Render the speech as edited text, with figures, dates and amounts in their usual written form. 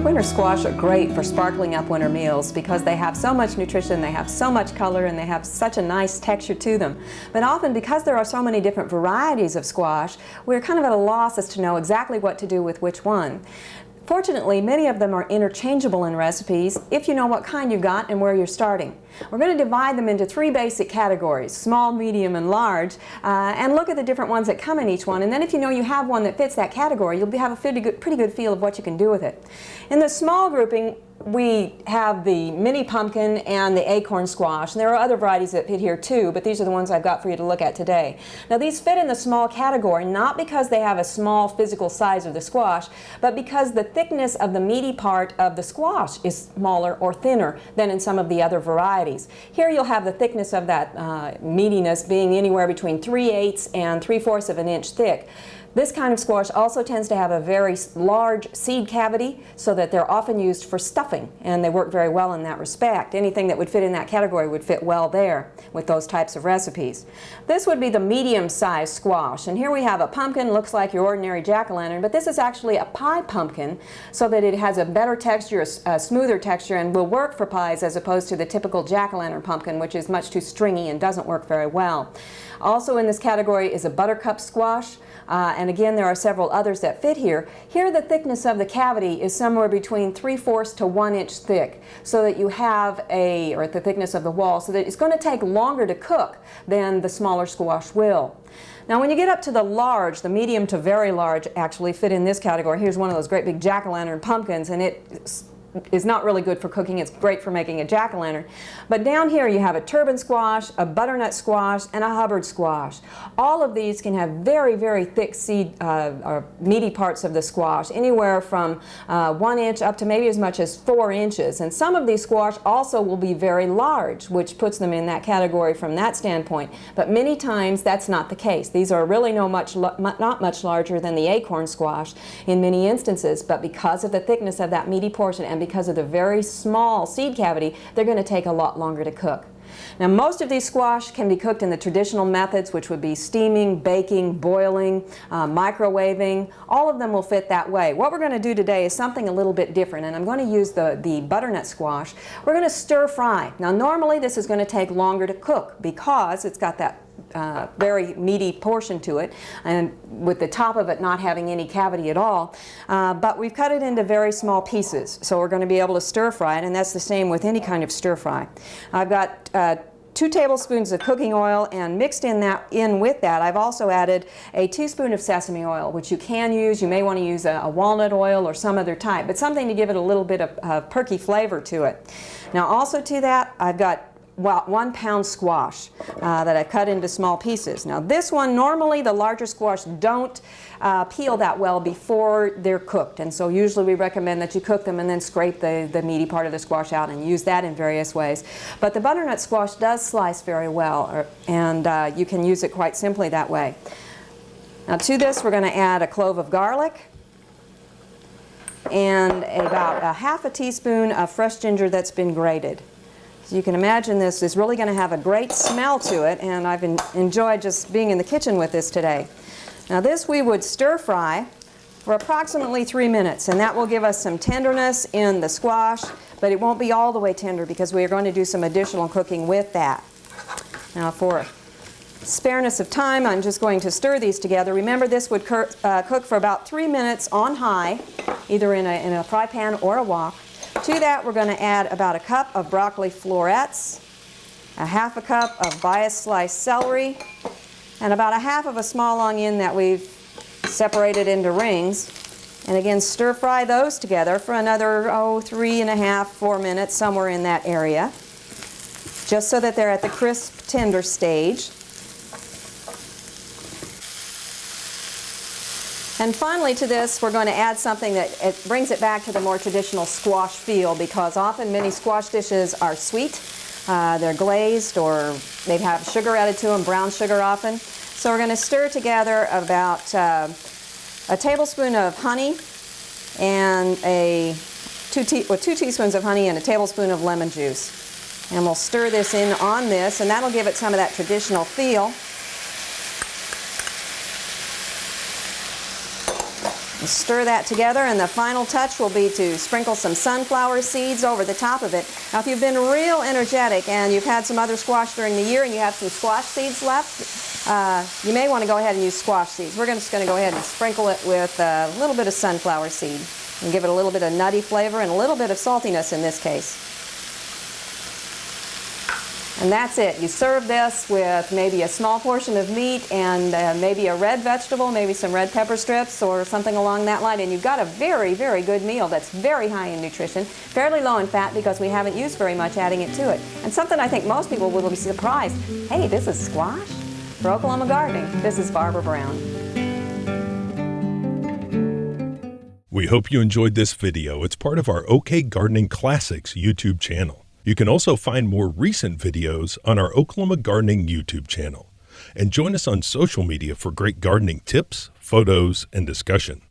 Winter squash are great for sparkling up winter meals because they have so much nutrition, they have so much color, and they have such a nice texture to them. But often, because there are so many different varieties of squash, we're kind of at a loss as to know exactly what to do with which one. Fortunately, many of them are interchangeable in recipes if you know what kind you got and where you're starting. We're going to divide them into three basic categories, small, medium, and large, and look at the different ones that come in each one. And then if you know you have one that fits that category, you'll have a pretty good feel of what you can do with it. In the small grouping, we have the mini pumpkin and the acorn squash, and there are other varieties that fit here too, but these are the ones I've got for you to look at today. Now these fit in the small category not because they have a small physical size of the squash, but because the thickness of the meaty part of the squash is smaller or thinner than in some of the other varieties. Here you'll have the thickness of that meatiness being anywhere between 3/8 and 3/4 of an inch thick. This kind of squash also tends to have a very large seed cavity, so that they're often used for stuffing, and they work very well in that respect. Anything that would fit in that category would fit well there with those types of recipes. This would be the medium-sized squash, and here we have a pumpkin, looks like your ordinary jack-o'-lantern, but this is actually a pie pumpkin, so that it has a better texture, a smoother texture, and will work for pies as opposed to the typical jack-o'-lantern pumpkin, which is much too stringy and doesn't work very well. Also in this category is a buttercup squash. And again, there are several others that fit here. Here the thickness of the cavity is somewhere between 3/4 to 1 inch thick, so that you have or the thickness of the wall, so that it's going to take longer to cook than the smaller squash will. Now when you get up to the large, the medium to very large actually fit in this category. Here's one of those great big jack-o'-lantern pumpkins, and it is not really good for cooking. It's great for making a jack-o'-lantern. But down here you have a turban squash, a butternut squash, and a Hubbard squash. All of these can have very, very thick seed or meaty parts of the squash, anywhere from 1 inch up to maybe as much as 4 inches. And some of these squash also will be very large, which puts them in that category from that standpoint. But many times that's not the case. These are really not much larger than the acorn squash in many instances, but because of the thickness of that meaty portion and because of the very small seed cavity, they're going to take a lot longer to cook. Now most of these squash can be cooked in the traditional methods, which would be steaming, baking, boiling, microwaving. All of them will fit that way. What we're going to do today is something a little bit different, and I'm going to use the butternut squash. We're going to stir fry. Now normally this is going to take longer to cook because it's got that very meaty portion to it, and with the top of it not having any cavity at all. But we've cut it into very small pieces, so we're going to be able to stir fry it, and that's the same with any kind of stir fry. I've got 2 tablespoons of cooking oil, and mixed in with that I've also added a teaspoon of sesame oil, which you can use. You may want to use a walnut oil or some other type, but something to give it a little bit of perky flavor to it. Now also to that I've got 1 pound squash that I've cut into small pieces. Now this one, normally the larger squash don't peel that well before they're cooked, and so usually we recommend that you cook them and then scrape the meaty part of the squash out and use that in various ways. But the butternut squash does slice very well, and you can use it quite simply that way. Now to this we're going to add a clove of garlic and about a half a teaspoon of fresh ginger that's been grated. So you can imagine this is really going to have a great smell to it, and I've enjoyed just being in the kitchen with this today. Now this we would stir fry for approximately 3 minutes, and that will give us some tenderness in the squash, but it won't be all the way tender because we are going to do some additional cooking with that. Now for spareness of time, I'm just going to stir these together. Remember, this would cook for about 3 minutes on high, either in a fry pan or a wok. To that we're going to add about a cup of broccoli florets, a half a cup of bias sliced celery, and about a half of a small onion that we've separated into rings. And again, stir fry those together for another 3.5 to 4 minutes, somewhere in that area, just so that they're at the crisp, tender stage. And finally to this we're going to add something that brings it back to the more traditional squash feel, because often many squash dishes are sweet, they're glazed, or they have sugar added to them, brown sugar often. So we're going to stir together about a tablespoon of honey and 2 teaspoons of honey and a tablespoon of lemon juice. And we'll stir this in on this, and that'll give it some of that traditional feel. Stir that together, and the final touch will be to sprinkle some sunflower seeds over the top of it. Now, if you've been real energetic and you've had some other squash during the year and you have some squash seeds left, you may want to go ahead and use squash seeds. We're just going to go ahead and sprinkle it with a little bit of sunflower seed and give it a little bit of nutty flavor and a little bit of saltiness in this case. And that's it. You serve this with maybe a small portion of meat and maybe a red vegetable, maybe some red pepper strips or something along that line, and you've got a very, very good meal that's very high in nutrition, fairly low in fat because we haven't used very much adding it to it. And something I think most people will be surprised, hey, this is squash? For Oklahoma Gardening, this is Barbara Brown. We hope you enjoyed this video. It's part of our OK Gardening Classics YouTube channel. You can also find more recent videos on our Oklahoma Gardening YouTube channel. And join us on social media for great gardening tips, photos, and discussion.